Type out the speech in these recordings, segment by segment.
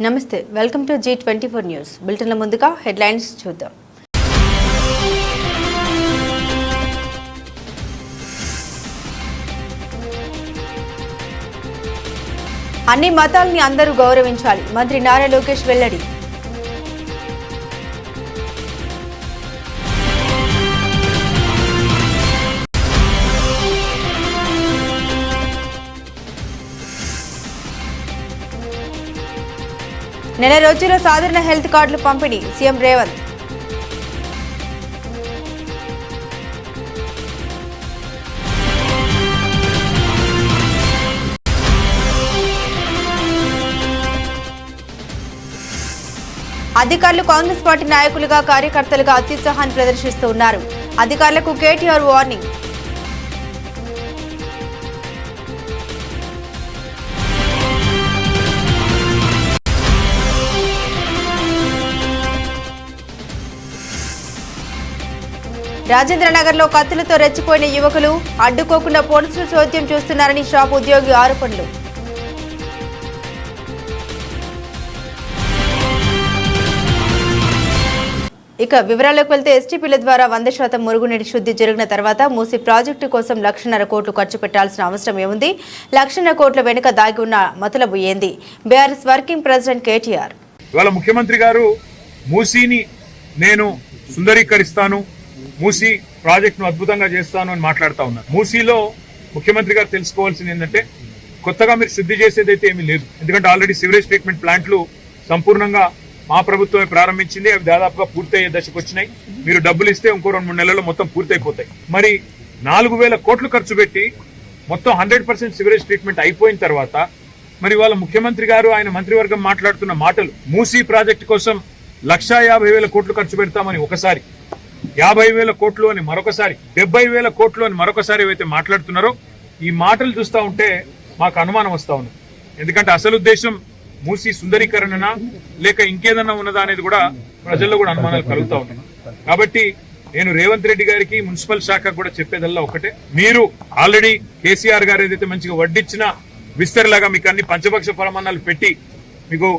నమస్తే, welcome to G24 news. బులెటిన్ల ముందుగా headlines చూద్దాం. అన్ని మతాల్ని అందరూ గౌరవించాలి, మంత్రి నారా లోకేష్ వెల్లడి. నెల రోజుల్లో సాధారణ హెల్త్ కార్డులు పంపిణీ, సీఎం రేవంత్. అధికారులు కాంగ్రెస్ పార్టీ నాయకులుగా కార్యకర్తలుగా అత్యుత్సాహాన్ని ప్రదర్శిస్తూ ఉన్నారు. అధికారులకు కేటీఆర్ వార్నింగ్. రాజేంద్రనగర్లో కత్తులతో రెచ్చిపోయిన యువకులు, అడ్డుకోకుండా పోలీసులు చోద్యం చూస్తున్నారని షాప్ ఉద్యోగి ఆరోపణలు. ఇక వివరాల్లోకి వెళ్తే ఎస్టీపీల ద్వారా 100% మురుగునీటి శుద్ధి జరిగిన తర్వాత మూసీ ప్రాజెక్టు కోసం 1,50,000 కోట్లు ఖర్చు పెట్టాల్సిన అవసరం ఏముంది? 1,00,000 కోట్ల వెనుక దాగి ఉన్న మతలబు ఏంది? BRS working president KTR. ఇవాళ ముఖ్యమంత్రి గారు మూసీని నేను సుందరీకరిస్తాను, మూసీ ప్రాజెక్టును అద్భుతంగా చేస్తాను అని మాట్లాడుతూ ఉన్నారు. మూసీలో ముఖ్యమంత్రి గారు తెలుసుకోవాల్సింది ఏంటంటే, కొత్తగా మీరు శుద్ధి చేసేదైతే ఏమీ లేదు. ఎందుకంటే ఆల్రెడీ సివరేజ్ ట్రీట్మెంట్ ప్లాంట్లు సంపూర్ణంగా మా ప్రభుత్వమే ప్రారంభించింది. అవి దాదాపుగా పూర్తయ్యే దశకు వచ్చినాయి. మీరు డబ్బులు ఇస్తే ఇంకో 2-3 నెలల్లో మొత్తం పూర్తయిపోతాయి. మరి 4,000 కోట్లు ఖర్చు పెట్టి మొత్తం 100% సివరేజ్ ట్రీట్మెంట్ అయిపోయిన తర్వాత మరి వాళ్ళ ముఖ్యమంత్రి గారు ఆయన మంత్రివర్గం మాట్లాడుతున్న మాటలు, మూసీ ప్రాజెక్టు కోసం 1,50,000 కోట్లు ఖర్చు పెడతామని ఒకసారి, 50,000 కోట్లు అని మరొకసారి, 70,000 కోట్లు అని మరొకసారి ఏవైతే మాట్లాడుతున్నారో ఈ మాటలు చూస్తూ ఉంటే మాకు అనుమానం వస్తూ ఉంది. ఎందుకంటే అసలు ఉద్దేశం మూసీ సుందరీకరణనా లేక ఇంకేదన్నా ఉన్నదా అనేది కూడా ప్రజల్లో కూడా అనుమానాలు కలుగుతూ ఉన్నాయి. కాబట్టి నేను రేవంత్ రెడ్డి గారికి, మున్సిపల్ శాఖకు కూడా చెప్పేదల్లా ఒకటే, మీరు ఆల్రెడీ కేసీఆర్ గారు ఏదైతే మంచిగా వడ్డిచ్చిన విస్తరలాగా మీకు అన్ని పంచపక్ష ప్రమాణాలు పెట్టి మీకు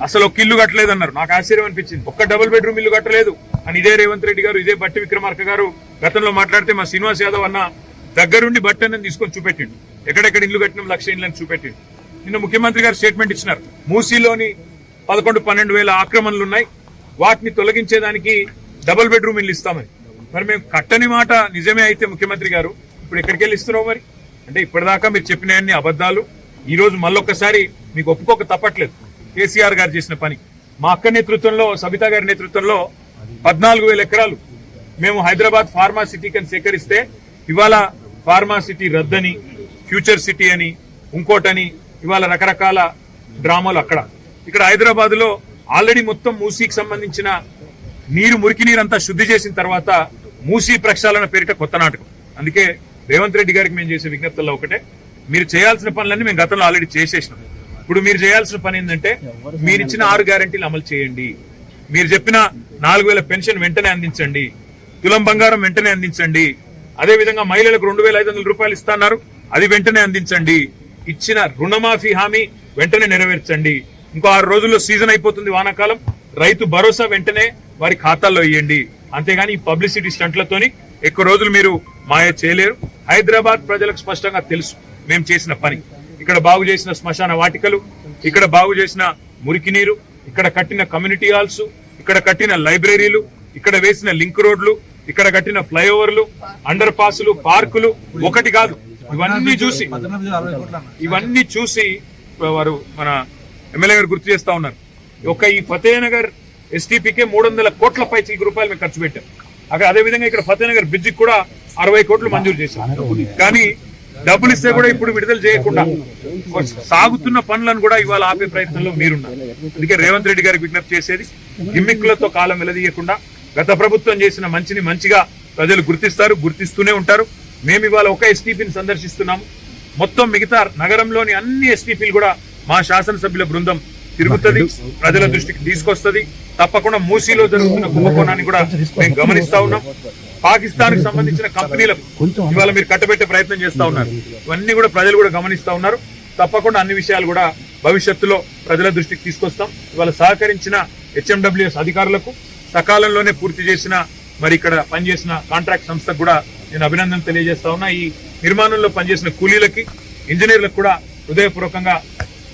అసలు ఒక ఇల్లు కట్టలేదన్నారు. నాకు ఆశ్చర్యం అనిపించింది. ఒక్క డబుల్ బెడ్రూమ్ ఇల్లు కట్టలేదు అని ఇదే రేవంత్ రెడ్డి గారు, ఇదే బట్టి విక్రమార్క గారు గతంలో మాట్లాడితే మా శ్రీనివాస్ యాదవ్ అన్న దగ్గరుండి బట్టి అన్నది తీసుకొని చూపెట్టిండు. ఎక్కడెక్కడ ఇల్లు కట్టిన 1,00,000 ఇళ్ళని చూపెట్టిండు. నిన్న ముఖ్యమంత్రి గారు స్టేట్మెంట్ ఇచ్చినారు, మూసీలోని 11-12 ఆక్రమణలు ఉన్నాయి, వాటిని తొలగించేదానికి డబుల్ బెడ్రూమ్ ఇల్లు ఇస్తామని. మరి మేము కట్టని మాట నిజమే అయితే ముఖ్యమంత్రి గారు ఇప్పుడు ఎక్కడికి వెళ్ళి ఇస్తున్నావు? మరి అంటే ఇప్పటిదాకా మీరు చెప్పినవన్నీ అబద్దాలు. ఈ రోజు మళ్ళొక్కసారి మీకు ఒప్పుకోక తప్పట్లేదు. కేసీఆర్ గారు చేసిన పని, మా అక్క నేతృత్వంలో, సబితా గారి నేతృత్వంలో 14,000 ఎకరాలు మేము హైదరాబాద్ ఫార్మా సిటీకి అని సేకరిస్తే ఇవాళ ఫార్మా సిటీ రద్దని, ఫ్యూచర్ సిటీ అని, ఇంకోటని ఇవాళ రకరకాల డ్రామాలు అక్కడ. ఇక్కడ హైదరాబాద్ లో ఆల్రెడీ మొత్తం మూసీకి సంబంధించిన మురికి నీరంతా శుద్ధి చేసిన తర్వాత మూసీ ప్రక్షాళన పేరిట కొత్త నాటకం. అందుకే రేవంత్ రెడ్డి గారికి మేము చేసే విజ్ఞప్తుల్లో ఒకటే, మీరు చేయాల్సిన పనులన్నీ మేము గతంలో ఆల్రెడీ చేసేసినాం. ఇప్పుడు మీరు చేయాల్సిన పని ఏంటంటే, మీరు ఇచ్చిన 6 గ్యారెంటీలు అమలు చేయండి. మీరు చెప్పిన 4,000 పెన్షన్ వెంటనే అందించండి, తులం బంగారం వెంటనే అందించండి, అదేవిధంగా మహిళలకు 2,500 రూపాయలు ఇస్తున్నారు, అది వెంటనే అందించండి, ఇచ్చిన రుణమాఫీ హామీ వెంటనే నెరవేర్చండి. ఇంకో 6 రోజుల్లో సీజన్ అయిపోతుంది వానాకాలం, రైతు భరోసా వెంటనే వారి ఖాతాల్లో ఇవ్వండి. అంతేగాని ఈ పబ్లిసిటీ స్టంట్లతోని ఎక్కువ రోజులు మీరు మాయ చేయలేరు. హైదరాబాద్ ప్రజలకు స్పష్టంగా తెలుసు మేము చేసిన పని. ఇక్కడ బాగు చేసిన శ్మశాన వాటికలు, ఇక్కడ బాగు చేసిన మురికి నీరు, ఇక్కడ కట్టిన కమ్యూనిటీ హాల్స్, ఇక్కడ కట్టిన లైబ్రరీలు, ఇక్కడ వేసిన లింక్ రోడ్లు, ఇక్కడ కట్టిన ఫ్లైఓవర్లు, అండర్ పాసులు, పార్కులు, ఒకటి కాదు ఇవన్నీ చూసి వారు మన ఎమ్మెల్యే గారు గుర్తు చేస్తా ఉన్నారు. ఒక ఈ ఫతేనగర్ ఎస్టీపీకే 300 కోట్ల పైచీలకు రూపాయలు మేము ఖర్చు పెట్టాం. అదేవిధంగా ఇక్కడ ఫతేనగర్ బ్రిడ్జికి కూడా 60 కోట్లు మంజూరు చేశాం. కానీ డబ్బులు ఇస్తే కూడా ఇప్పుడు విడుదల చేయకుండా సాగుతున్న పనులను కూడా ఇవాళ ఆపే ప్రయత్నంలో మీరున్నారు. అందుకే రేవంత్ రెడ్డి గారికి విజ్ఞప్తి చేసేది, గిమ్మిక్కులతో కాలం వెలదీయకుండా గత ప్రభుత్వం చేసిన మంచిని మంచిగా ప్రజలు గుర్తిస్తారు, గుర్తిస్తూనే ఉంటారు. మేము ఇవాళ ఒక ఎస్టీపీని సందర్శిస్తున్నాము. మొత్తం మిగతా నగరంలోని అన్ని ఎస్టీపీలు కూడా మా శాసనసభ్యుల బృందం తిరుగుతుంది, ప్రజల దృష్టికి తీసుకొస్తుంది. తప్పకుండా మూసీలో జరుగుతున్న కుంభకోణాన్ని కూడా మేము గమనిస్తా ఉన్నాం. పాకిస్తాన్ కి సంబంధించిన కంపెనీలకు ఇవాళ మీరు కట్టబెట్టే ప్రయత్నం చేస్తా ఉన్నారు. ఇవన్నీ కూడా ప్రజలు కూడా గమనిస్తా ఉన్నారు. తప్పకుండా అన్ని విషయాలు కూడా భవిష్యత్తులో ప్రజల దృష్టికి తీసుకొస్తాం. ఇవాళ సహకరించిన హెచ్ఎండబ్ల్యూఎస్ అధికారులకు, సకాలంలోనే పూర్తి చేసిన మరి ఇక్కడ పనిచేసిన కాంట్రాక్ట్ సంస్థకు కూడా నేను అభినందన తెలియజేస్తా ఉన్నా. ఈ నిర్మాణంలో పనిచేసిన కూలీలకి, ఇంజనీర్లకు కూడా హృదయపూర్వకంగా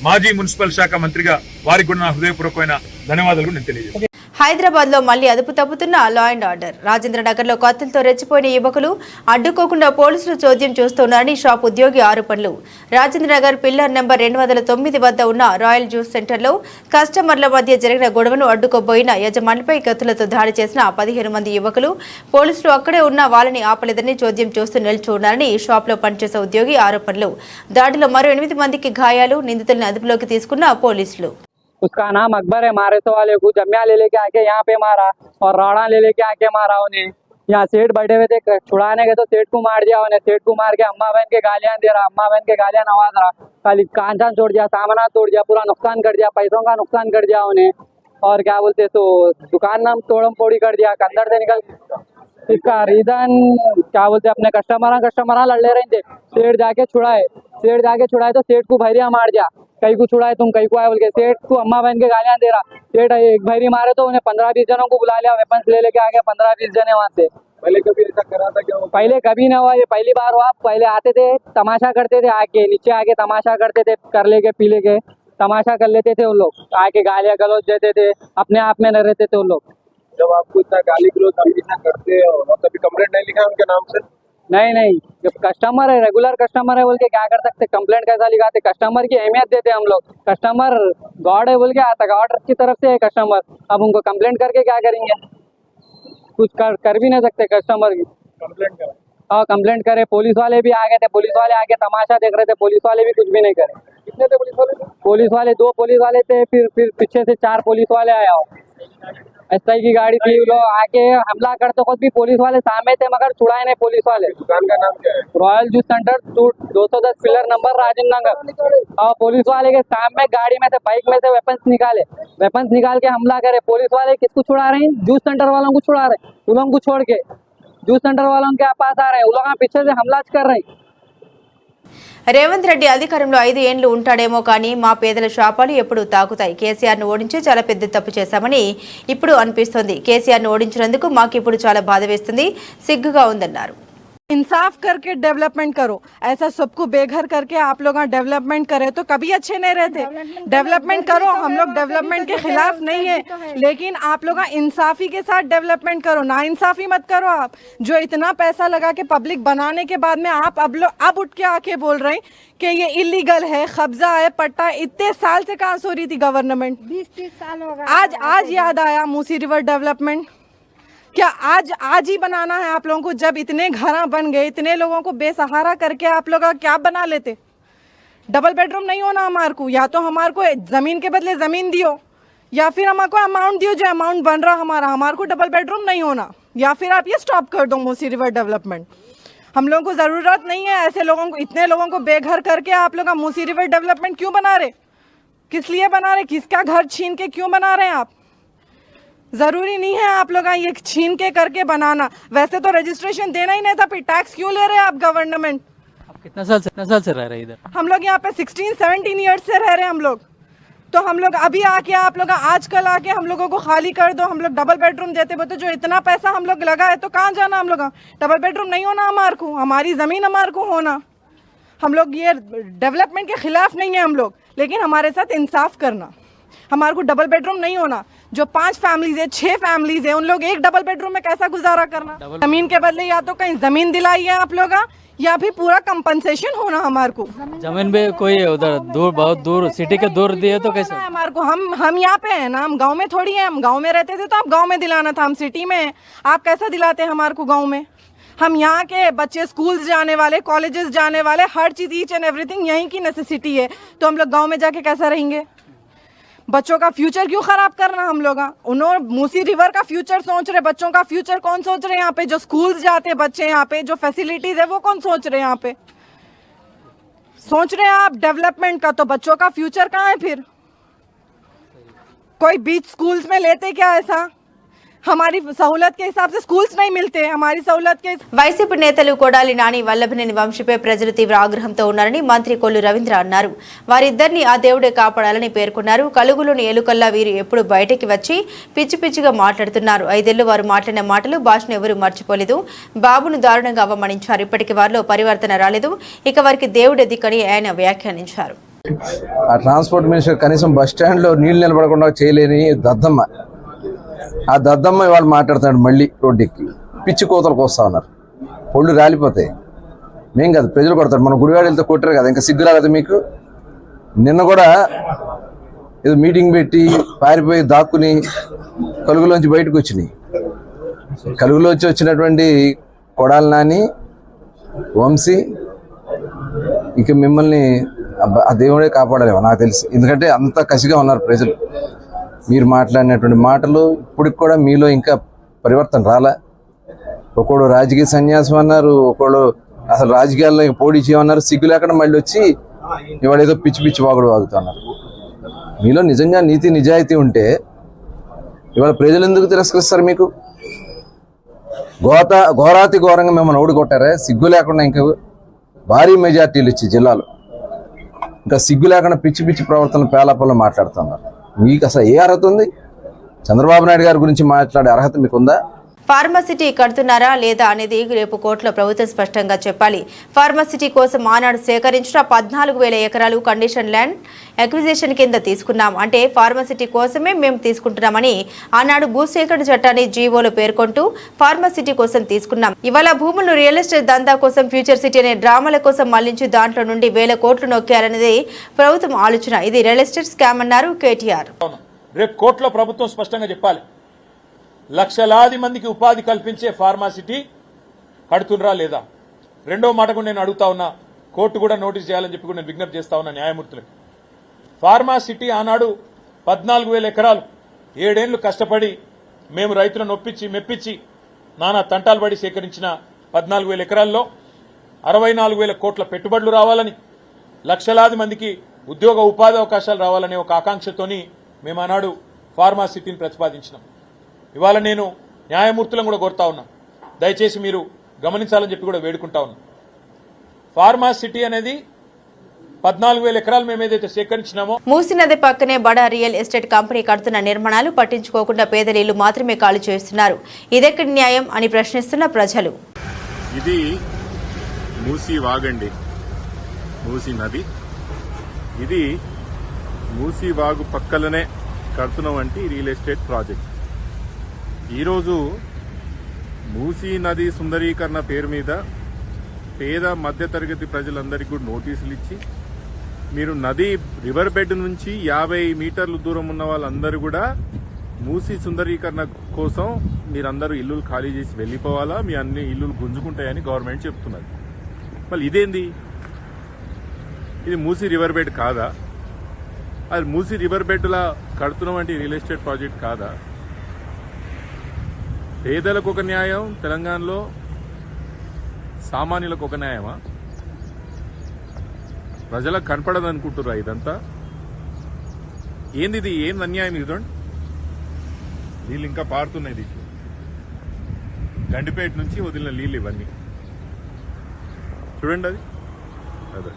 మాజీ మున్సిపల్ శాఖ మంత్రిగా వారికి కూడా నా హృదయపూర్వకమైన ధన్యవాదాలు నేను తెలియజేస్తాను. హైదరాబాద్ లో మళ్లీ అదుపు తప్పుతున్న law and order. Rajendra Nagar లో కత్తులతో రెచ్చిపోయిన యువకులు అడ్డుకోకుండా పోలీసులు చోద్యం చూస్తున్నారని షాప్ ఉద్యోగి ఆరోపణలు. రాజేంద్ర నగర్ పిల్లర్ నెంబర్ 209 వద్ద ఉన్న రాయల్ జ్యూస్ సెంటర్ లో కస్టమర్ల మధ్య జరిగిన గొడవను అడ్డుకోబోయిన యజమానిపై కత్తులతో దాడి చేసిన 15 మంది యువకులు. పోలీసులు అక్కడే ఉన్న వాళ్ళని ఆపలేదని చోద్యం చూస్తూ నిల్చున్నారని షాప్ లో పనిచేసే ఉద్యోగి ఆరోపణలు. దాడిలో మరో 8 మందికి గాయాలు. నిందితులను అదుపులోకి తీసుకున్న పోలీసులు. उसका नाम अकबर है। मारे तो वाले को जमिया ले लेके आके यहाँ पे मारा और रौड़ा ले लेके आके मारा उन्हें। यहाँ सेठ बैठे हुए थे, छुड़ाने गए तो सेठ को मार दिया उन्हें। सेठ को मार के अम्मा बहन के गालियां दे रहा, अम्मा बहन के गालियां नवाज रहा। खाली कांचान तोड़ दिया, सामान तोड़ दिया, पूरा नुकसान कर दिया, पैसों का नुकसान कर दिया उन्हें। और क्या बोलते तो दुकान नाम तोड़म फोड़ी कर दिया, अंदर से निकल। इसका रीजन क्या बोलते अपने कस्टमर लड़ ले रहे थे। सेठ जाके छुड़ाए तो सेठ को भैरिया मार दिया। कई को छुड़ाए तुम कई को आए बोल के। सेठ को अम्मा बहन के गालियां दे रहा। सेठ एक भैरी मारे तो उन्हें 15-20 जनों को बुला लिया, वेपन्स ले लेके आ गया 15-20 जने वहाँ से। पहले कभी ऐसा करा था क्या? पहले कभी ना हुआ, ये पहली बार हुआ। पहले आते थे, तमाशा करते थे, आके नीचे आके तमाशा करते थे, कर लेके पी लेके तमाशा कर लेते थे उन लोग। आके गालियां गलौज देते थे, अपने आप में न रहते थे उन लोग। जब आपको इतना गाली गलौज हमेशा करते हो और कभी कंप्लेंट नहीं लिखा उनके नाम से? नहीं, जब कस्टमर है, रेगुलर कस्टमर है बोल के क्या कर सकते? कंप्लेंट कैसा लिखाते? कस्टमर की अहमियत देते हम लोग। कस्टमर गॉड है बोल के आता, गॉड की तरफ से है कस्टमर। अब उनको कंप्लेंट करके क्या करेंगे? कुछ कर भी नहीं सकते कस्टमर की। कंप्लेंट करा? हाँ, कंप्लेंट करे। पुलिस वाले भी आ गए थे, पुलिस वाले आके तमाशा देख रहे थे, पुलिस वाले भी कुछ भी नहीं करे। कितने थे पुलिस वाले? पुलिस वाले 2 पुलिस वाले थे, फिर पीछे से 4 पुलिस वाले आया हो। एसआई की गाड़ी थी, लोग आके हमला करते खुद भी पुलिस वाले सामने थे, मगर छुड़ाए नहीं पुलिस वाले। दुकान का नाम क्या है? Royal juice centre 210 pillar number Rajendra Nagar. और पुलिस वाले के सामने गाड़ी में से, बाइक में से वेपन्स निकाल के हमला करे। पुलिस वाले किसको छुड़ा रहे हैं? जूस सेंटर वालों को छुड़ा रहे हैं। उन लोगों को छोड़ के जूस सेंटर वालों के पास आ रहे हैं, उन लोग पीछे से हमला कर रहे हैं। రేవంత్ రెడ్డి అధికారంలో 5 ఏళ్లు ఉంటాడేమో కానీ మా పేదల శాపాలు ఎప్పుడు తాకుతాయి. కేసీఆర్ ను ఓడించి చాలా పెద్ద తప్పు చేశామని ఇప్పుడు అనిపిస్తోంది. కేసీఆర్ ను ఓడించినందుకు మాకు ఇప్పుడు చాలా బాధ వేస్తుంది, సిగ్గుగా ఉందన్నారు. इंसाफ करके डेवलपमेंट करो। ऐसा सबको बेघर करके आप लोग डेवलपमेंट करे तो कभी अच्छे नहीं रहते। डेवलपमेंट करो, हम लोग डेवलपमेंट के खिलाफ नहीं है, लेकिन आप लोग इंसाफी के साथ डेवलपमेंट करो, ना इंसाफी मत करो। आप जो इतना पैसा लगा के पब्लिक बनाने के बाद में आप अब उठ के आके बोल रहे हैं कि ये इलीगल है, कब्जा है, पट्टा। इतने साल से कहाँ सो रही थी गवर्नमेंट? 20-30 साल हो गए। आज याद आया मूसी रिवर डेवलपमेंट? क्या आज ही बनाना है आप लोगों को? जब इतने घर बन गए, इतने लोगों को बेसहारा करके आप लोग क्या बना लेते? डबल बेडरूम नहीं होना हमारे को, या तो हमारे को जमीन के बदले जमीन दियो, या फिर हमारे को अमाउंट दियो जो अमाउंट बन रहा हमारे को डबल बेडरूम नहीं होना, या फिर आप ये स्टॉप कर दो मूसी रिवर डेवलपमेंट। हम लोगों को जरूरत नहीं है ऐसे लोगों को, इतने लोगों को बेघर करके आप लोग मूसी रिवर डेवलपमेंट क्यों बना रहे? किस लिए बना रहे? किसका घर छीन के क्यों बना रहे हैं आप? जरूरी नहीं है आप लोग ये छीन के करके बनाना। वैसे तो रजिस्ट्रेशन देना ही नहीं था, फिर टैक्स क्यों ले रहे हैं आप गवर्नमेंट? आप कितना साल से रह रहे इधर? हम लोग यहाँ पे 16-17 ईयर्स से रह रहे हैं हम लोग। तो हम लोग अभी आके आप लोग आजकल आके हम लोगों को खाली कर दो, हम लोग डबल बेडरूम देते बोलते, जो इतना पैसा हम लोग लगा है तो कहाँ जाना हम लोग? डबल बेडरूम नहीं होना हमारे को, हमारी ज़मीन हमारे को होना। हम लोग ये डेवलपमेंट के खिलाफ नहीं है हम लोग, लेकिन हमारे साथ इंसाफ करना। हमारे को डबल बेडरूम नहीं होना। जो 5 फैमिलीज है, 6 फैमिलीज है, उन लोग एक डबल बेडरूम में कैसा गुजारा करना? जमीन के बदले या तो कहीं जमीन दिलाई है आप लोग, या भी पूरा कंपनसेशन होना हमारे को। जमीन पे कोई उधर दूर, बहुत दूर, सिटी के दूर दिए तो कैसे? हमारे को हम यहाँ पे है ना, हम गांव में थोड़ी है। हम गांव में रहते थे तो आप गांव में दिलाना था, हम सिटी में है, आप कैसा दिलाते हैं हमारे को गांव में? हम यहाँ के बच्चे स्कूल्स जाने वाले, कॉलेजेस जाने वाले, हर चीज़ ईच एंड एवरीथिंग यहीं की नेसेसिटी है, तो हम लोग गाँव में जाके कैसा रहेंगे? बच्चों का फ्यूचर क्यों खराब करना हम लोग? उन्होंने मूसी रिवर का फ्यूचर सोच रहे, बच्चों का फ्यूचर कौन सोच रहे? यहाँ पे जो स्कूल्स जाते हैं बच्चे, यहाँ पे जो फैसिलिटीज है वो कौन सोच रहे? यहाँ पे सोच रहे हैं आप डेवलपमेंट का, तो बच्चों का फ्यूचर कहाँ है फिर? कोई बीच स्कूल्स में लेते क्या ऐसा? हमारी सहूलत के हिसाब से स्कूल्स नहीं मिलते, हमारी सहूलत के వైసీపీ నేతలు కొడాలి నాని వల్లభనేని వంశీపై ప్రజలు తీవ్ర ఆగ్రహంతో ఉన్నారని మంత్రి కొల్లు రవీంద్ర అన్నారు. వారిద్దరిని ఆ దేవుడే కాపాడాలని పేర్కొన్నారు. కలుగులోని ఎలుకల్లా వీరు ఎప్పుడు బయటికి వచ్చి పిచ్చి పిచ్చిగా మాట్లాడుతున్నారు. 5 ఏళ్లు వారు మాట్లాడిన మాటలు భాషను ఎవరూ మర్చిపోలేదు. బాబును దారుణంగా అవమానించారు. ఇప్పటికి వారిలో పరివర్తన రాలేదు. ఇక వారికి దేవుడే దిక్కని ఆయన వ్యాఖ్యానించారు. ఆ ట్రాన్స్పోర్ట్ మినిస్టర్ కనీసం బస్ స్టాండ్ లో నీళ్లు నిలబడకుండా చేయలేని దద్దమ్మ, ఆ దద్దమ్మ ఇవాళ మాట్లాడుతున్నాడు. మళ్ళీ రోడ్డెక్కి పిచ్చి కోతలకు వస్తా ఉన్నారు. పొళ్ళు రాలిపోతాయి. మేం కాదు, ప్రజలు కొడతారు. మన గుడివాడ వెళ్తే కొట్టారు కదా, ఇంకా సిగ్గు రాలేదు మీకు? నిన్న కూడా ఏదో మీటింగ్ పెట్టి పారిపోయి దాక్కుని కలుగులోంచి బయటకు వచ్చినాయి. కలుగులోంచి వచ్చినటువంటి కొడాలి నాని, వంశీ, ఇక మిమ్మల్ని ఆ దేవుడే కాపాడలేమో నాకు తెలిసి. ఎందుకంటే అంత కసిగా ఉన్నారు ప్రజలు. మీరు మాట్లాడినటువంటి మాటలు ఇప్పటికి కూడా మీలో ఇంకా పరివర్తన రాలా. ఒకడు రాజకీయ సన్యాసం అన్నారు, ఒకడు అసలు రాజకీయాల్లో పోటీ చేయమన్నారు. సిగ్గు లేకుండా మళ్ళీ వచ్చి ఇవాళ ఏదో పిచ్చి పిచ్చి వాగుడు వాగుతున్నారు. మీలో నిజంగా నీతి నిజాయితీ ఉంటే ఇవాళ ప్రజలు ఎందుకు తిరస్కరిస్తారు? మీకు ఘోరాతి ఘోరంగా మిమ్మల్ని ఓడికొట్టారే, సిగ్గు లేకుండా ఇంకా భారీ మెజార్టీలు ఇచ్చి జిల్లాలో ఇంకా సిగ్గు లేకుండా పిచ్చి పిచ్చి ప్రవర్తన పేలాపల్లో మాట్లాడుతున్నారు. మీకు అసలు ఏ అర్హత ఉంది? చంద్రబాబు నాయుడు గారి గురించి మాట్లాడే అర్హత మీకుందా? ఫార్మసిటీ కడుతున్నారా లేదా అనేది రేపు కోర్టులో ప్రభుత్వం స్పష్టంగా చెప్పాలి. ఫార్మసిటీ కోసం ఆనాడు సేకరించిన 14,000 ఎకరాలు కండిషన్ ల్యాండ్ అక్విజిషన్ కింద తీసుకున్నాం. అంటే ఫార్మసిటీ కోసమే మేము తీసుకుంటున్నామని ఆనాడు భూసేకరణ చట్టాన్ని జీవోలో పేర్కొంటూ ఫార్మసిటీ కోసం తీసుకున్నాం. ఇవాళ భూములను రియల్ ఎస్టేట్ దందా కోసం, ఫ్యూచర్ సిటీ అనే డ్రామాల కోసం మళ్లించి దాంట్లో నుండి 1,000 కోట్లు నొక్కారనేది ప్రభుత్వం ఆలోచన. ఇది రియల్ ఎస్టేట్ స్కామ్ అన్నారు కేటీఆర్. రేపు కోర్టులో ప్రభుత్వం స్పష్టంగా చెప్పాలి. లక్షలాది మందికి ఉపాధి కల్పించే ఫార్మాసిటీ కడుతుండ్రా లేదా? రెండో మాట కూడా నేను అడుగుతా ఉన్నా, కోర్టు కూడా నోటీస్ చేయాలని చెప్పి కూడా నేను విజ్ఞప్తి చేస్తా ఉన్నా న్యాయమూర్తులకు. ఫార్మాసిటీ ఆనాడు 14,000 ఎకరాలు 7 ఏళ్లు కష్టపడి మేము రైతులను ఒప్పించి మెప్పించి నానా తంటాలు పడి సేకరించిన 14,000 ఎకరాల్లో 64,000 కోట్ల పెట్టుబడులు రావాలని, లక్షలాది మందికి ఉద్యోగ ఉపాధి అవకాశాలు రావాలనే ఒక ఆకాంక్షతోని మేము ఆనాడు ఫార్మాసిటీని ప్రతిపాదించినాం. ఇవాళ నేను న్యాయమూర్తులను కూడా కోరుతా ఉన్నా, దయచేసి మీరు గమనించాలని చెప్పి కూడా వేడుకుంటా ఉన్నా. ఫార్మాసిటీ అనేది 14,000 ఎకరాలు మేము ఏదైతే సేకరించినామో, మూసీ నది పక్కనే బడా రియల్ ఎస్టేట్ కంపెనీ కడుతున్న నిర్మాణాలు పట్టించుకోకుండా పేదల ఇళ్లు మాత్రమే ఖాళీ చేస్తున్నారు. ఇదెక్కడి న్యాయం అని ప్రశ్నిస్తున్న ప్రజలు. ఇది మూసీ వాగండి, మూసీ నది. ఇది మూసీ వాగు పక్కలనే కడుతున్నవంటి రియల్ ఎస్టేట్ ప్రాజెక్ట్. ఈరోజు మూసీ నది సుందరీకరణ పేరు మీద పేద మధ్యతరగతి ప్రజలందరికీ కూడా నోటీసులు ఇచ్చి, మీరు నది రివర్ బెడ్ నుంచి 50 మీటర్ల దూరం ఉన్న వాళ్ళందరూ కూడా మూసీ సుందరీకరణ కోసం మీరందరూ ఇల్లులు ఖాళీ చేసి వెళ్లిపోవాలా, మీ అన్ని ఇల్లులు గుంజుకుంటాయని గవర్నమెంట్ చెప్తున్నది. మళ్ళీ ఇదేంది? ఇది మూసీ రివర్ బెడ్ కాదా? అది మూసీ రివర్ బెడ్లా కడుతున్నవంటి రియల్ ఎస్టేట్ ప్రాజెక్ట్ కాదా? పేదలకు ఒక న్యాయం తెలంగాణలో, సామాన్యులకు ఒక న్యాయమా? ప్రజలకు కనపడదు అనుకుంటురా ఇదంతా? ఏంది ఇది? ఏంది అన్యాయం? ఇదండి నీళ్ళు ఇంకా పారుతున్నాయి. దీంట్లో గండిపేట నుంచి వదిలిన నీళ్ళు ఇవన్నీ చూడండి. అది అదే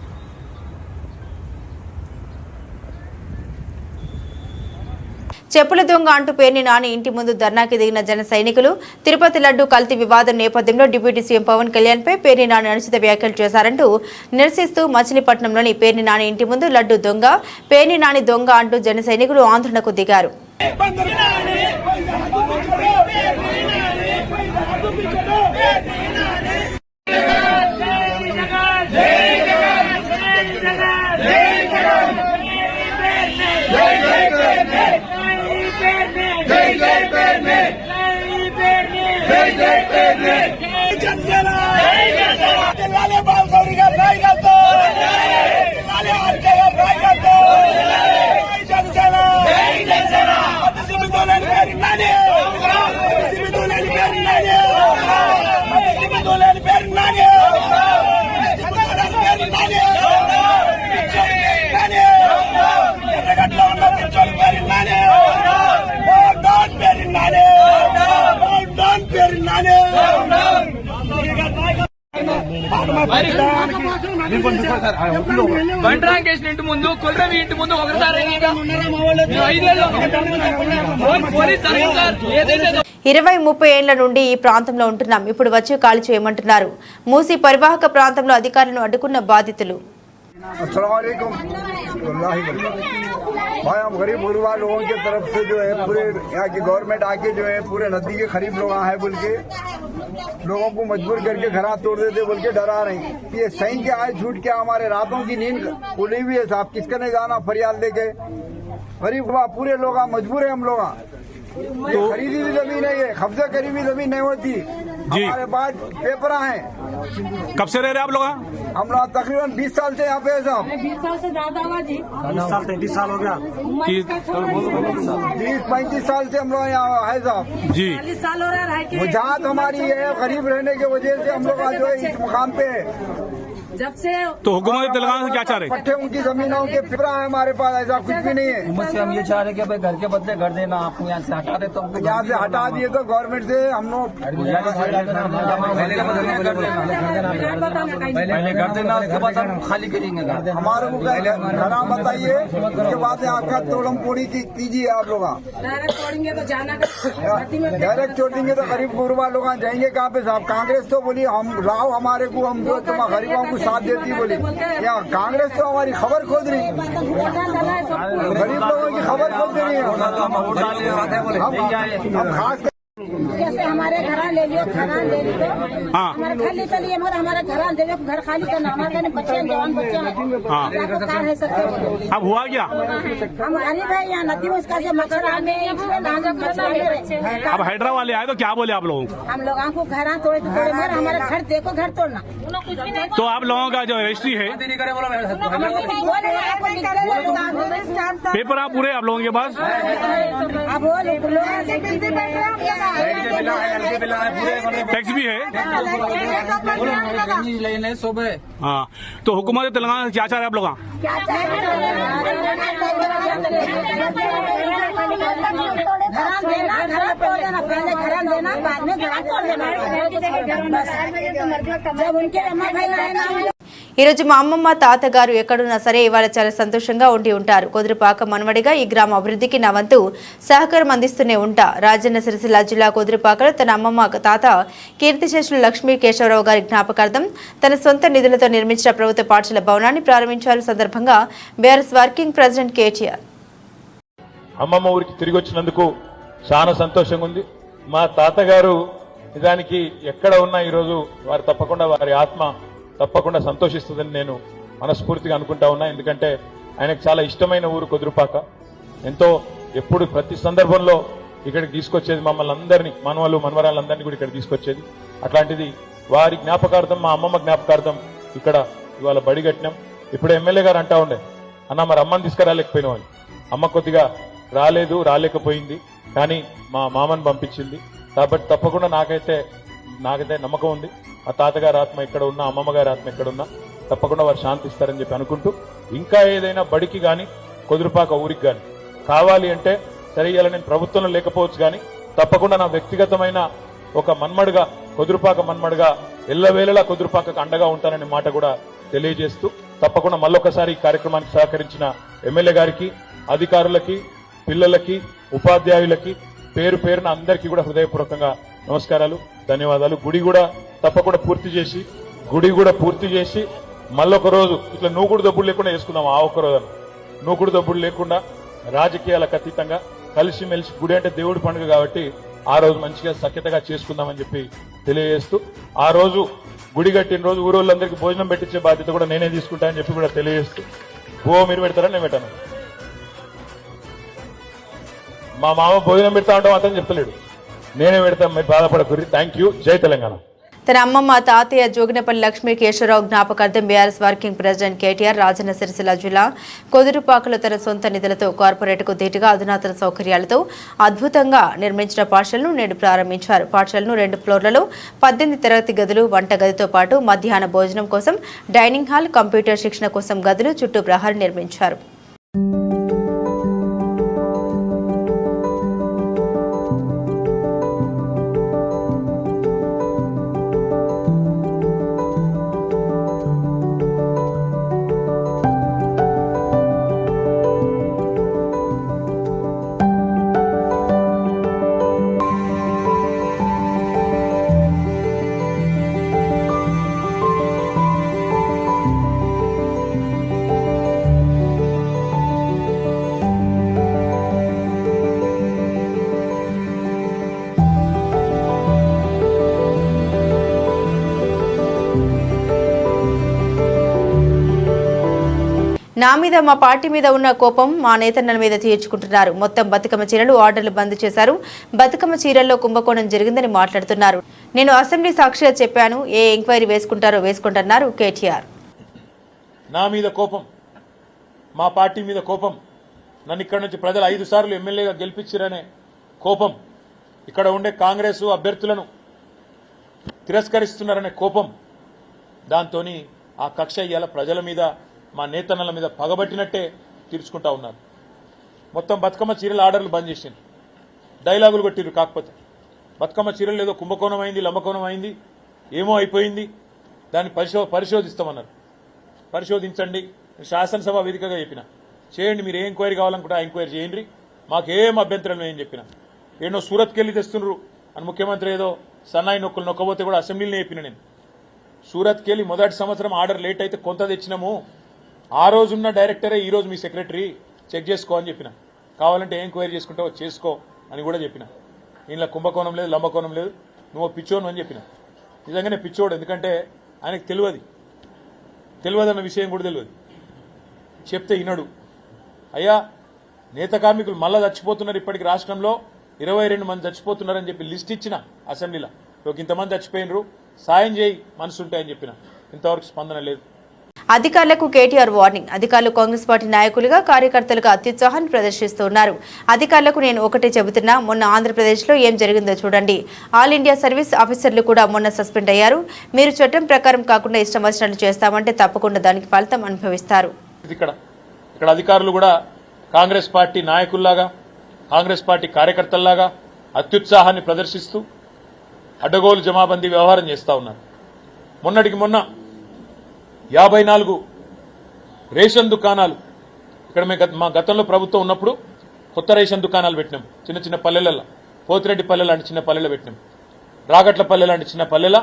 చెప్పుల దొంగ అంటూ పేర్ని నాని ఇంటి ముందు ధర్నాకి దిగిన జన సైనికులు. తిరుపతి లడ్డు కల్తీ వివాదం నేపథ్యంలో డిప్యూటీ సీఎం పవన్ కళ్యాణ్ పై పేర్ని నాని అనుచిత వ్యాఖ్యలు చేశారంటూ నిరసిస్తూ మచిలీపట్నంలోని పేర్ని నాని ఇంటి ముందు లడ్డు దొంగ, పేర్ని నాని దొంగ అంటూ జన సైనికులు ఆందోళనకు దిగారు. బండ్రాంకేసిన ఇంటి ముందు కొల్రవి ఇంటి ముందు ఒకసారి 20-30 ఏళ్ల నుండి ఈ ప్రాంతంలో ఉంటున్నాం. ఇప్పుడు వచ్చి ఖాళీ చేయమంటున్నారు. మూసీ పరివాహక ప్రాంతంలో అధికారులను అడ్డుకున్న బాధితులు. भाई हम गरीब गुरबा लोगों की तरफ से जो है पूरे यहाँ की गवर्नमेंट आके जो है पूरे नदी के करीब लोग है बोल के लोगों को मजबूर करके घर तोड़ देते बोल के डरा रहे हैं. ये सही क्या है झूठ क्या? हमारे रातों की नींद उड़ी हुई है साहब. किसका नहीं जाना फरियाद लेके? गरीब गुरबा पूरे लोग मजबूर है. हम लोग तो खरीदी हुई जमीन है, ये कब्जा करी हुई जमीन नहीं होती. हमारे पास पेपर हैं. कब से रह रहे आप लोग? हम लोग तकरीबन 20 साल से यहाँ पे है साहब. 20 साल से ज्यादा हुआ जी. 20 साल 33 साल हो गया. 20-35 साल से हम लोग यहाँ है साहब जी. 40 साल हो रहा है. वजाहत हमारी है गरीब रहने की वजह से हम लोग जो है इस मुकाम पे है. जब से तो हुकूमत तेलंगाना से क्या चाह रहे? पट्टे उनकी जमीनों के पिपरा है हमारे पास. ऐसा कुछ भी नहीं है. से हम ये चाह रहे कि भाई घर के बदले घर देना, आपको यहाँ से हटा दे तो यहाँ से हटा दिए तो गवर्नमेंट से हम लोग पहले घर देना, उसके बाद हम खाली करेंगे. हमारे को घर बताइए, उसके बाद आपका तोड़म पोड़ी कीजिए. आप लोग डायरेक्ट छोड़ेंगे तो जाना डायरेक्ट छोड़ देंगे तो गरीब गुरबा लोग जाएंगे कहाँ पे साहब? कांग्रेस तो बोली हम लाओ हमारे को, हम जो तुम गरीबों को साथ देती बोली. यहाँ कांग्रेस तो हमारी खबर खोद रही, गरीब लोगों की खबर खोद रही है. हम खास जैसे हमारे घर ले लियो, खाना ले लियो, हमारे घर ले चलिए, मगर हमारे घर दे दो, घर खाली करना. हमारे घर में बच्चे जवान बच्चे हैं. है सकते. अब हुआ क्या? हम गरीब है. यहाँ नदी में उसका से मच्छर आने अब हैदराबाद वाले आए तो क्या बोले आप लोगों को? हम लोगों को घर तोड़े मगर हमारे घर देखो, घर तोड़ना. तो आप लोगों का जो रजिस्ट्री है, पेपर आप पूरे आप लोगों के पास? अब टैक्स भी है. हाँ, तो हुकूमत तेलंगाना से क्या चाह रहे हैं आप लोग? पहले घर देना, बाद में घर तोड़ देना. जब उनके अम्मा भाई ఈ రోజు మా అమ్మమ్మ తాతగారు ఎక్కడున్నా సరే ఇవాళ చాలా సంతోషంగా ఉండి ఉంటారు. కొదురుపాక మనవడిగా ఈ గ్రామ అభివృద్ధికి నా వంతు సహకారం అందిస్తూనే ఉంటా. రాజన్న సిరిసిల్ల జిల్లా కొదురుపాకలో తన అమ్మమ్మ తాత కీర్తిశేషులు లక్ష్మీ కేశవరావు గారి జ్ఞాపకార్థం తన సొంత నిధులతో నిర్మించిన ప్రభుత్వ పాఠశాల భవనాన్ని ప్రారంభించారు. సందర్భంగా బీఆర్ఎస్ వర్కింగ్ ప్రెసిడెంట్ కేటీఆర్ అమ్మమ్మ ఊరికి తిరిగి వచ్చినందుకు చాలా సంతోషంగా ఉంది. మా తాతగారు నిజానికి ఎక్కడ ఉన్నా ఈరోజు వారు తప్పకుండా వారి ఆత్మ తప్పకుండా సంతోషిస్తుందని నేను మనస్ఫూర్తిగా అనుకుంటా ఉన్నా. ఎందుకంటే ఆయనకు చాలా ఇష్టమైన ఊరు కొదురుపాక. ఎంతో ఎప్పుడు ప్రతి సందర్భంలో ఇక్కడికి తీసుకొచ్చేది మమ్మల్ని అందరినీ, మనవలు మనవరాళ్ళందరినీ కూడా ఇక్కడ తీసుకొచ్చేది. అట్లాంటిది వారి జ్ఞాపకార్థం, మా అమ్మమ్మ జ్ఞాపకార్థం ఇక్కడ ఇవాళ బడి కట్టినాం. ఇప్పుడు ఎమ్మెల్యే గారు అంటా ఉండే, అన్న మరి అమ్మని తీసుకురాలేకపోయినా వాళ్ళు. అమ్మ కొద్దిగా రాలేకపోయింది, కానీ మా మామని పంపించింది. కాబట్టి తప్పకుండా నాకైతే నమ్మకం ఉంది. ఆ తాతగారి ఆత్మ ఎక్కడ ఉన్నా, అమ్మమ్మ గారి ఆత్మ ఎక్కడున్నా తప్పకుండా వారు శాంతిస్తారని చెప్పి అనుకుంటూ, ఇంకా ఏదైనా బడికి కానీ కొదురుపాక ఊరికి కానీ కావాలి అంటే సరే, ఇలా నేను ప్రభుత్వంలో లేకపోవచ్చు కానీ తప్పకుండా నా వ్యక్తిగతమైన ఒక మన్మడుగా, కొదురుపాక మన్మడుగా ఎల్లవేళలా కొదురుపాకకు అండగా ఉంటాననే మాట కూడా తెలియజేస్తూ, తప్పకుండా మళ్ళొకసారి ఈ కార్యక్రమానికి సహకరించిన ఎమ్మెల్యే గారికి, అధికారులకి, పిల్లలకి, ఉపాధ్యాయులకి పేరు పేరున అందరికీ కూడా హృదయపూర్వకంగా నమస్కారాలు, ధన్యవాదాలు. గుడి కూడా తప్పకుండా పూర్తి చేసి మళ్ళొక రోజు ఇట్లా నూకుడు దబ్బుడు లేకుండా వేసుకుందాం. ఆ ఒక్క రోజు నూకుడు దబ్బుడు లేకుండా రాజకీయాలకు అతీతంగా కలిసిమెలిసి, గుడి అంటే దేవుడి పండుగ కాబట్టి ఆ రోజు మంచిగా సఖ్యతగా చేసుకుందామని చెప్పి తెలియజేస్తూ, ఆ రోజు గుడి కట్టిన రోజు ఊరోళ్ళందరికీ భోజనం పెట్టించే బాధ్యత కూడా నేనే తీసుకుంటానని చెప్పి కూడా తెలియజేస్తూ, మీరు పెడతారా నేను పెట్టాను? మా మామ భోజనం పెడతా ఉంటాం అతను చెప్తలేడు, నేనే పెడతాను, మీరు బాధపడకూరి. Thank you. జై తెలంగాణ. తన అమ్మమ్మ తాతయ్య జోగినపల్లి లక్ష్మీ కేశవరావు జ్ఞాపకార్థం BRS working president KTR Rajanna Sircilla జిల్లా కొదురుపాకలో తన సొంత నిధులతో కార్పొరేట్కు ధీటుగా అధునాతన సౌకర్యాలతో అద్భుతంగా నిర్మించిన పాఠశాలను నేడు ప్రారంభించారు. పాఠశాలను 2 ఫ్లోర్లలో 18 తరగతి గదులు, వంట గదితో పాటు మధ్యాహ్న భోజనం కోసం డైనింగ్ హాల్, కంప్యూటర్ శిక్షణ కోసం గదులు, చుట్టూ ప్రహరీ నిర్మించారు. నా మీద మా పార్టీ మీద ఉన్న కోపం మా నేతన్నల మీద తీర్చుకుంటున్నారు. మొత్తం బతుకమ్మ చీరలు ఆర్డర్లు బంద్ చేశారు. బతుకమ్మ చీరల్లో కుంభకోణం జరిగిందని మాట్లాడుతున్నారు. నేను అసెంబ్లీ సాక్షిగా చెప్పాను, ఏ ఎంక్వైరీ వేసుకుంటారో వేసుకుంటున్నారు కేటీఆర్. నా మీద కోపం, మా పార్టీ మీద కోపం, నన్ను ఇక్కడ నుంచి ప్రజలు 5 సార్లు ఎమ్మెల్యేగా గెలిపించారనే కోపం, ఇక్కడ ఉండే కాంగ్రెస్ అభ్యర్థులను తిరస్కరిస్తున్నారనే కోపం, దాంతో ఆ కక్ష ఇవాళ ప్రజల మీద మా నేతన్నల మీద పగబట్టినట్టే తీర్చుకుంటా ఉన్నారు. మొత్తం బతుకమ్మ చీరల ఆర్డర్లు బంద్ చేసింది, డైలాగులు కొట్టిరు. కాకపోతే బతుకమ్మ చీరలు ఏదో కుంభకోణం అయింది, లంబకోణం అయింది, ఏమో అయిపోయింది, దాన్ని పరిశోధిస్తామన్నారు. పరిశోధించండి, శాసనసభ వేదికగా చెప్పిన చేయండి, మీరు ఏ ఎంక్వైరీ కావాలనుకుంటే ఆ ఎంక్వైరీ చేయండి, మాకేం అభ్యంతరం ఏం చెప్పిన. ఏదో సూరత్కి వెళ్ళి తెస్తున్నారు అని ముఖ్యమంత్రి ఏదో సన్నాయి నొక్కులు నొక్కబోతే కూడా అసెంబ్లీలో చెప్పిన. నేను సూరత్కి వెళ్ళి మొదటి సంవత్సరం ఆర్డర్ లేట్ అయితే కొంత తెచ్చినాము, ఆ రోజున్న డైరెక్టరే ఈ రోజు మీ సెక్రటరీ చెక్ చేసుకో అని చెప్పిన. కావాలంటే ఏ ఎంక్వైరీ చేసుకుంటావో చేసుకో అని కూడా చెప్పిన. ఇంట్లో కుంభకోణం లేదు, లంబకోణం లేదు, నువ్వు పిచ్చోను అని చెప్పిన. నిజంగానే పిచ్చోడు, ఎందుకంటే ఆయనకు తెలియదన్న విషయం కూడా తెలియదు. చెప్తే వినడు. అయ్యా నేత కార్మికులు మళ్ళా చచ్చిపోతున్నారు, ఇప్పటికి రాష్ట్రంలో 22 మంది చచ్చిపోతున్నారని చెప్పి లిస్ట్ ఇచ్చిన అసెంబ్లీలో. ఇంతమంది చచ్చిపోయినరు, సాయం చేయి మనసుంటాయని చెప్పిన. ఇంతవరకు స్పందన లేదు. అధికారులకు కేటీఆర్ వార్నింగ్. అధికారులు కాంగ్రెస్ పార్టీ నాయకులుగా కార్యకర్తలుగా అత్యుత్సాహాన్ని ప్రదర్శిస్తున్నారు. అధికారులకు నేను ఒకటే చెబుతున్నా, మొన్న ఆంధ్రప్రదేశ్లో ఏం జరిగిందో చూడండి. ఆల్ ఇండియా సర్వీస్ ఆఫీసర్లు కూడా మొన్న సస్పెండ్ అయ్యారు. మీరు చట్టం ప్రకారం కాకుండా ఇష్టం వచ్చినట్లు చేస్తామంటే తప్పకుండా దానికి ఫలితం అనుభవిస్తారు. ఇక్కడ అధికారులు కూడా కాంగ్రెస్ పార్టీ నాయకుల్లాగా, కాంగ్రెస్ పార్టీ కార్యకర్తల్లాగా అత్యుత్సాహాన్ని ప్రదర్శిస్తూ అడ్డగోలు జమాబందీ వ్యవహారం చేస్తూ ఉన్నారు. మొన్నటికి మొన్న 54 రేషన్ దుకాణాలు ఇక్కడ మా గతంలో ప్రభుత్వం ఉన్నప్పుడు కొత్త రేషన్ దుకాణాలు పెట్టినాం. చిన్న చిన్న పల్లెలలో, పోతిరెడ్డి పల్లె లాంటి చిన్న పల్లెలో పెట్టినాం, రాగట్ల పల్లె లాంటి చిన్న పల్లెల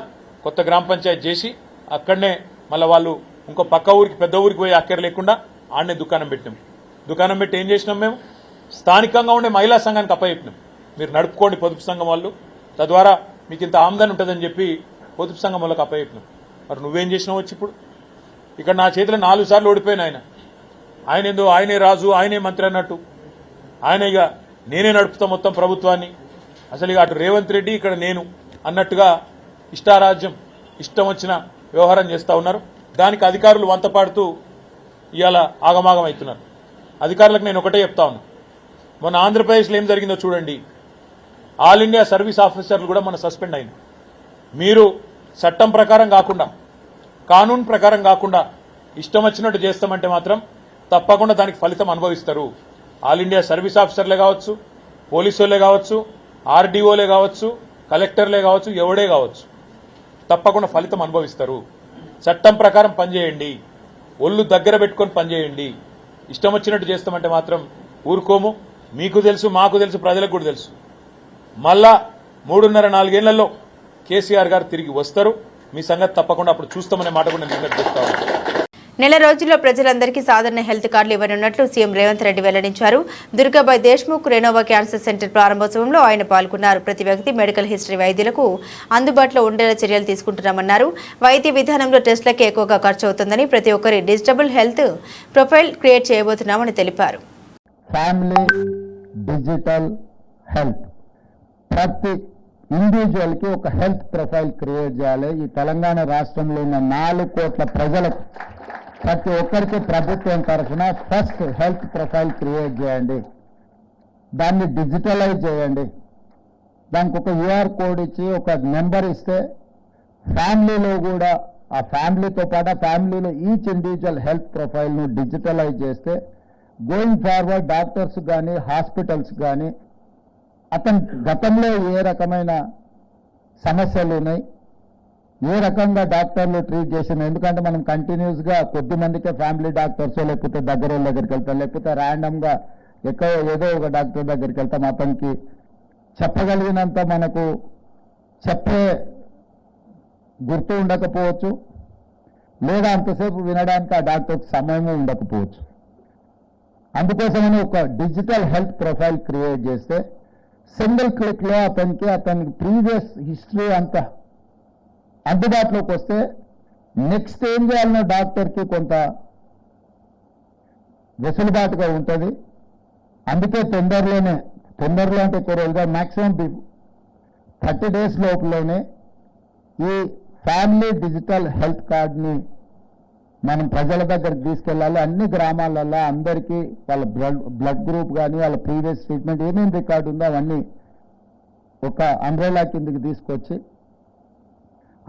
కొత్త గ్రామ పంచాయతీ చేసి అక్కడనే మళ్ళీ వాళ్ళు ఇంకో పక్క ఊరికి పెద్ద ఊరికి పోయి అక్కర లేకుండా ఆడనే దుకాణం పెట్టినాం. దుకాణం పెట్టి ఏం చేసినాం, మేము స్థానికంగా ఉండే మహిళా సంఘానికి అప్పచెప్పినాం, మీరు నడుపుకోండి పొదుపు సంఘం వాళ్ళు, తద్వారా మీకు ఇంత ఆమ్దాని ఉంటుందని చెప్పి పొదుపు సంఘం వాళ్ళకి అప్పచెప్పినాం. మరి నువ్వేం చేసినావు వచ్చి ఇప్పుడు? ఇక్కడ నా చేతిలో 4 సార్లు ఓడిపోయిన ఆయన ఏందో ఆయనే రాజు, ఆయనే మంత్రి అన్నట్టు, ఆయన ఇక నేనే నడుపుతా మొత్తం ప్రభుత్వాన్ని, అసలు ఇక అటు రేవంత్ రెడ్డి ఇక్కడ నేను అన్నట్టుగా ఇష్టారాజ్యం ఇష్టం వచ్చిన వ్యవహారం చేస్తూ ఉన్నారు. దానికి అధికారులు వంతపాడుతూ ఇవాళ ఆగమాగం అవుతున్నారు. అధికారులకు నేను ఒకటే చెప్తా ఉన్నా, మొన్న ఆంధ్రప్రదేశ్లో ఏం జరిగిందో చూడండి. ఆల్ ఇండియా సర్వీస్ ఆఫీసర్లు కూడా మొన్న సస్పెండ్ అయింది. మీరు చట్టం ప్రకారం కాకుండా, కానూన్ ప్రకారం కాకుండా ఇష్టం వచ్చినట్టు చేస్తామంటే మాత్రం తప్పకుండా దానికి ఫలితం అనుభవిస్తారు. ఆల్ ఇండియా సర్వీస్ ఆఫీసర్లే కావచ్చు, పోలీసులే కావచ్చు, ఆర్డీఓలే కావచ్చు, కలెక్టర్లే కావచ్చు, ఎవడే కావచ్చు, తప్పకుండా ఫలితం అనుభవిస్తారు. చట్టం ప్రకారం పనిచేయండి, ఒళ్ళు దగ్గర పెట్టుకొని పనిచేయండి. ఇష్టం వచ్చినట్టు చేస్తామంటే మాత్రం ఊరుకోము. మీకు తెలుసు, మాకు తెలుసు, ప్రజలకు కూడా తెలుసు. మళ్ళా 3.5-4 ఏళ్లలో కేసీఆర్ గారు తిరిగి వస్తారు. మీ సంగతి తప్పకుండా అప్పుడు చూస్తామనే మాట కూడా నేను చెప్తాను. నెల రోజుల్లో ప్రజలందరికీ సాధారణ హెల్త్ కార్డులు ఇవ్వనున్నట్లు సీఎం రేవంత్ రెడ్డి వెల్లడించారు. Durgabai Deshmukh Renova cancer centre ప్రారంభోత్సవంలో ఆయన పాల్గొన్నారు. ప్రతి వ్యక్తి మెడికల్ హిస్టరీ వైద్యులకు అందుబాటులో ఉండేలా చర్యలు తీసుకుంటున్నామన్నారు. వైద్య విధానంలో టెస్టులకే ఎక్కువగా ఖర్చు అవుతుందని, ప్రతి ఒక్కరి డిజిటబుల్ హెల్త్ ప్రొఫైల్ క్రియేట్ చేయబోతున్నామని తెలిపారు. ఫ్యామిలీ డిజిటల్ హెల్త్, ప్రతి ఇండివిజువల్ కి ఒక హెల్త్ ప్రొఫైల్ క్రియేట్ చేయాలి. ఈ తెలంగాణ రాష్ట్రంలో ఉన్న 4 కోట్ల ప్రజలకు ప్రతి ఒక్కరికి ప్రభుత్వం తరఫున ఫస్ట్ హెల్త్ ప్రొఫైల్ క్రియేట్ చేయండి, దాన్ని డిజిటలైజ్ చేయండి. దానికి ఒక యూఆర్ కోడ్ ఇచ్చి ఒక నెంబర్ ఇస్తే ఫ్యామిలీలో కూడా, ఆ ఫ్యామిలీతో పాటు ఆ ఫ్యామిలీలో ఈచ్ ఇండివిజువల్ హెల్త్ ప్రొఫైల్ను డిజిటలైజ్ చేస్తే గోయింగ్ ఫార్వర్డ్ డాక్టర్స్ కానీ హాస్పిటల్స్ కానీ అతను గతంలో ఏ రకమైన సమస్యలు ఉన్నాయి, ఏ రకంగా డాక్టర్లు ట్రీట్ చేసిన, ఎందుకంటే మనం కంటిన్యూస్గా కొద్ది మందికే ఫ్యామిలీ డాక్టర్స్ లేకపోతే దగ్గర దగ్గరికి వెళ్తాం, లేకపోతే ర్యాండమ్గా ఏదో ఒక డాక్టర్ దగ్గరికి వెళ్తాం. అతనికి చెప్పగలిగినంత మనకు చెప్పే గుర్తు ఉండకపోవచ్చు, లేదా అంతసేపు వినడానికి ఆ డాక్టర్కి సమయము ఉండకపోవచ్చు. అందుకోసమని ఒక డిజిటల్ హెల్త్ ప్రొఫైల్ క్రియేట్ చేస్తే సింగిల్ క్లిక్లో అతనికి ప్రీవియస్ హిస్టరీ అంతా అందుబాటులోకి వస్తే నెక్స్ట్ ఏం చేయాలన్న డాక్టర్కి కొంత వెసులుబాటుగా ఉంటుంది. అందుకే తొందరలో అంటే కొరలుగా మ్యాక్సిమం 30 days లోపలనే ఈ ఫ్యామిలీ డిజిటల్ హెల్త్ కార్డ్ని మనం ప్రజల దగ్గరికి తీసుకెళ్ళాలి. అన్ని గ్రామాలలో అందరికీ వాళ్ళ బ్లడ్ గ్రూప్ కానీ వాళ్ళ ప్రీవియస్ ట్రీట్మెంట్ ఏమేమి రికార్డు ఉందో అవన్నీ ఒక అంబ్రెలా కిందకి తీసుకొచ్చి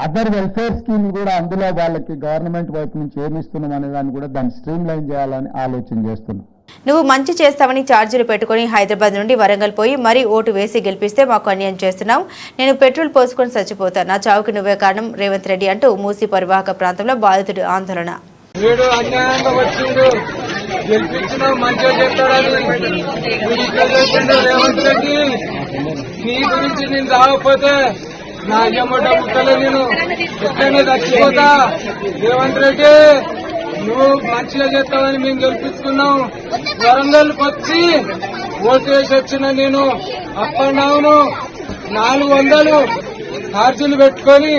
అదర్ వెల్ఫేర్ స్కీమ్ కూడా అందులో వాళ్ళకి గవర్నమెంట్ వైపు నుంచి ఏమి ఇస్తున్నాం అనే దాన్ని కూడా దాన్ని స్ట్రీమ్ లైన్ చేయాలని ఆలోచన చేస్తున్నాం. నువ్వు మంచి చేస్తావని ఛార్జీలు పెట్టుకుని హైదరాబాద్ నుండి వరంగల్ పోయి మరీ ఓటు వేసి గెలిపిస్తే మాకు అన్యాయం చేస్తున్నావు. నేను పెట్రోల్ పోసుకొని చచ్చిపోతా. నా చావుకి నువ్వే కారణం రేవంత్ రెడ్డి అంటూ మూసీ పరివాహక ప్రాంతంలో బాధితుడు ఆందోళన. నా అయ్యమ్మ డబ్బుతలే నేను ఎట్లనే చచ్చిపోతా. రేవంత్ రెడ్డి నువ్వు మంచిగా చేస్తావని మేము గెలిపించుకున్నాం. వరంగల్కి వచ్చి ఓటు వేసి వచ్చిన నేను అప్ అండ్ డౌన్ 400 ఛార్జీలు పెట్టుకొని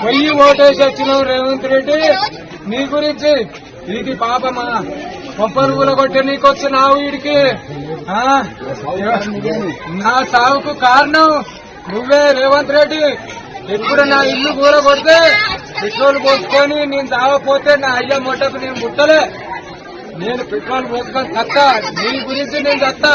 పోయి ఓటు వేసి వచ్చినావు. రేవంత్ రెడ్డి నీ గురించి ఇది పాపమా కొబ్బరి కూల కొట్టి నీకు వచ్చినావు. వీడికి నా సావుకు కారణం నువ్వే రేవంత్ రెడ్డి. ఎప్పుడు నా ఇల్లు కూర కొడితే పెట్రోల్ పోసుకొని నేను తాగపోతే నా అయ్య మొట్టకు నేను ముట్టలే. నేను పెట్రోల్ పోసుకొని చత్తా. నీ గురించి నేను చత్తా.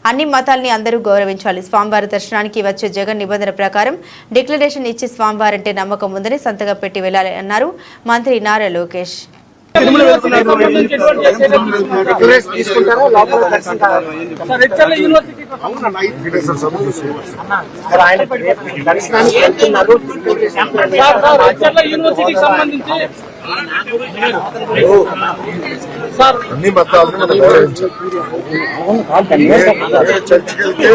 అన్ని మతాల్ని అందరూ గౌరవించాలి. స్వామివారి దర్శనానికి వచ్చే జగన్ నిబంధన ప్రకారం డిక్లరేషన్ ఇచ్చి స్వామివారంటే నమ్మకం ఉందని సంతకం పెట్టి వెళ్లాలి అన్నారు మంత్రి నారా లోకేష్. అన్ని మతాలను మనం గౌరవించాలి. చర్చికి వెళ్తే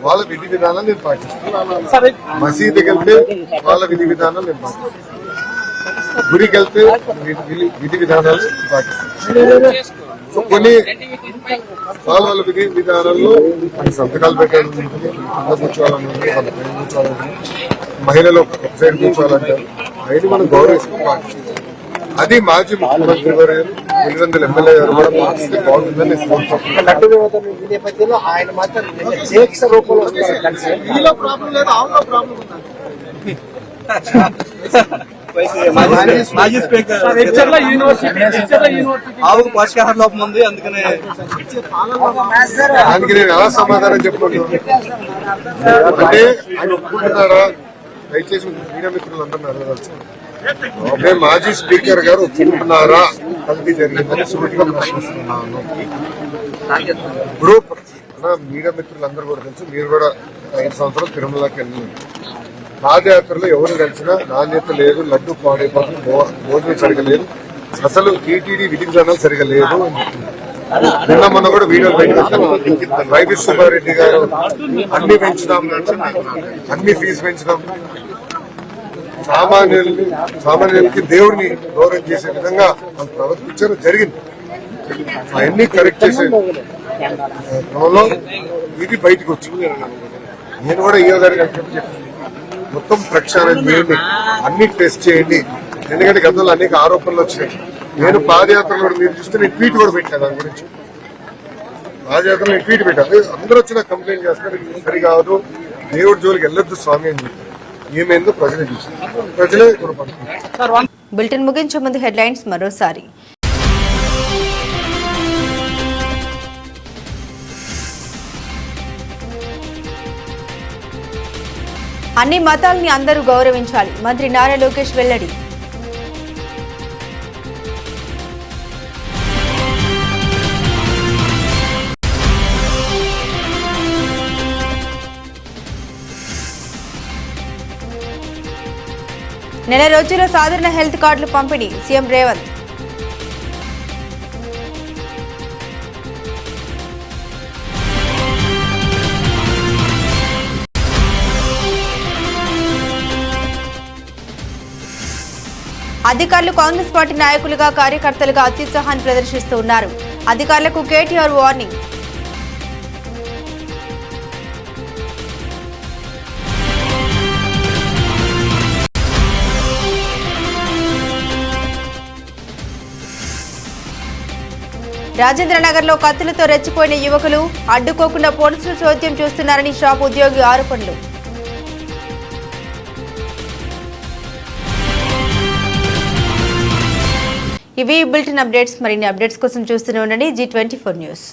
వాళ్ళ విధి విధానాలు నేను పాటిస్తాను. మసీదుకి వెళ్తే వాళ్ళ విధి విధానాలు నేను పాటిస్తాను. గుడికి వెళ్తే విధి విధానాలు పాటిస్తాను. సో కొన్ని వాళ్ళ విధి విధానాల్లో సంతకాలు పెట్టాలి, కూర్చోవాలన్నది, వాళ్ళ పైన కూర్చోవాలన్నది, మహిళలు ఒక సైడ్ కూర్చోవాలంటారు. అవన్నీ మనం గౌరవిస్తాం, పాటిస్తాం. అది మాజీ ముఖ్యమంత్రి గారు పులివెందుల ఎమ్మెల్యే గారు కూడా పాటిస్తే బాగుంటుందని నేపథ్యంలో ఆయన మాత్రం దీక్ష రూపంలో మాజీ స్పీకర్ ఆవుకు పోషకాహార లోపం ఉంది, అందుకనే దానికి నేను ఎలా సమాధానం చెప్పండి అంటే ఆయన ఒప్పుకుంటున్నారా? దయచేసి మీడియా మిత్రులు అందరూ అడగవచ్చు. మాజీ స్పీకర్ గారు ఒప్పుకుంటున్నారా కల్తీ జరిగిందని సూటిగా ప్రశ్నిస్తున్నాను. ఇప్పుడు మీడియా మిత్రులందరూ కూడా తెలుసు, మీరు కూడా 5 సంవత్సరాలు తిరుమలకి వెళ్ళింది. పాదయాత్రలో ఎవరు కలిసినా నాణ్యత లేదు, లడ్డు పాడైపోతుంది, భోజనం సరిగా లేదు, అసలు టీటీడీ విధి విధానాలు సరిగా లేదు. నిన్న మొన్న కూడా వీడియోలు బయటకు వైవి సుబ్బారెడ్డి గారు అన్ని పెంచుదాం, అన్ని ఫీజు పెంచుదాం, సామాన్యులకి దేవుడిని గౌరవం చేసే విధంగా వాళ్ళు ప్రవర్తించడం జరిగింది. అవన్నీ కరెక్ట్ చేసే క్రమంలో ఇది బయటకు వచ్చింది. నేను కూడా ఈయో గారికి చెప్పి మొత్తం ప్రక్షాళన చేయండి, అన్ని టెస్ట్ చేయండి. ఎందుకంటే గతంలో అనేక ఆరోపణలు వచ్చినాయి. నేను పాదయాత్రలో మీరు చూస్తే నేను ట్వీట్ కూడా పెట్టాను దాని గురించి. పాదయాత్రలో నేను ట్వీట్ పెట్టాను, అందరూ వచ్చి నాకు కంప్లైంట్ చేస్తారు, సరికాదు, దేవుడి జోలికి వెళ్ళొద్దు స్వామి అని చెప్పి. ఏమైందో ప్రజలే చూస్తారు, ప్రజలే గుణపడుతున్నారు. బులెటిన్ ముగించే ముందు హెడ్లైన్స్ మరోసారి. అన్ని మతాల్ని అందరూ గౌరవించాలి, మంత్రి నారా లోకేష్ వెల్లడి. నెల రోజుల్లో సాధారణ హెల్త్ కార్డులు పంపిణీ, సీఎం రేవంత్. అధికారులు కాంగ్రెస్ పార్టీ నాయకులుగా కార్యకర్తలుగా అత్యుత్సాహాన్ని ప్రదర్శిస్తూ ఉన్నారు. అధికారులకు కేటీఆర్ వార్నింగ్. రాజేంద్రనగర్లో కత్తులతో రెచ్చిపోయిన యువకులు అడ్డుకోకుండా పోలీసులు చోద్యం చూస్తున్నారని షాప్ ఉద్యోగి ఆరోపణలు. ఇవి బులెటిన్ అప్డేట్స్. మరిన్ని అప్డేట్స్ కోసం చూస్తూనే ఉండండి G24 న్యూస్.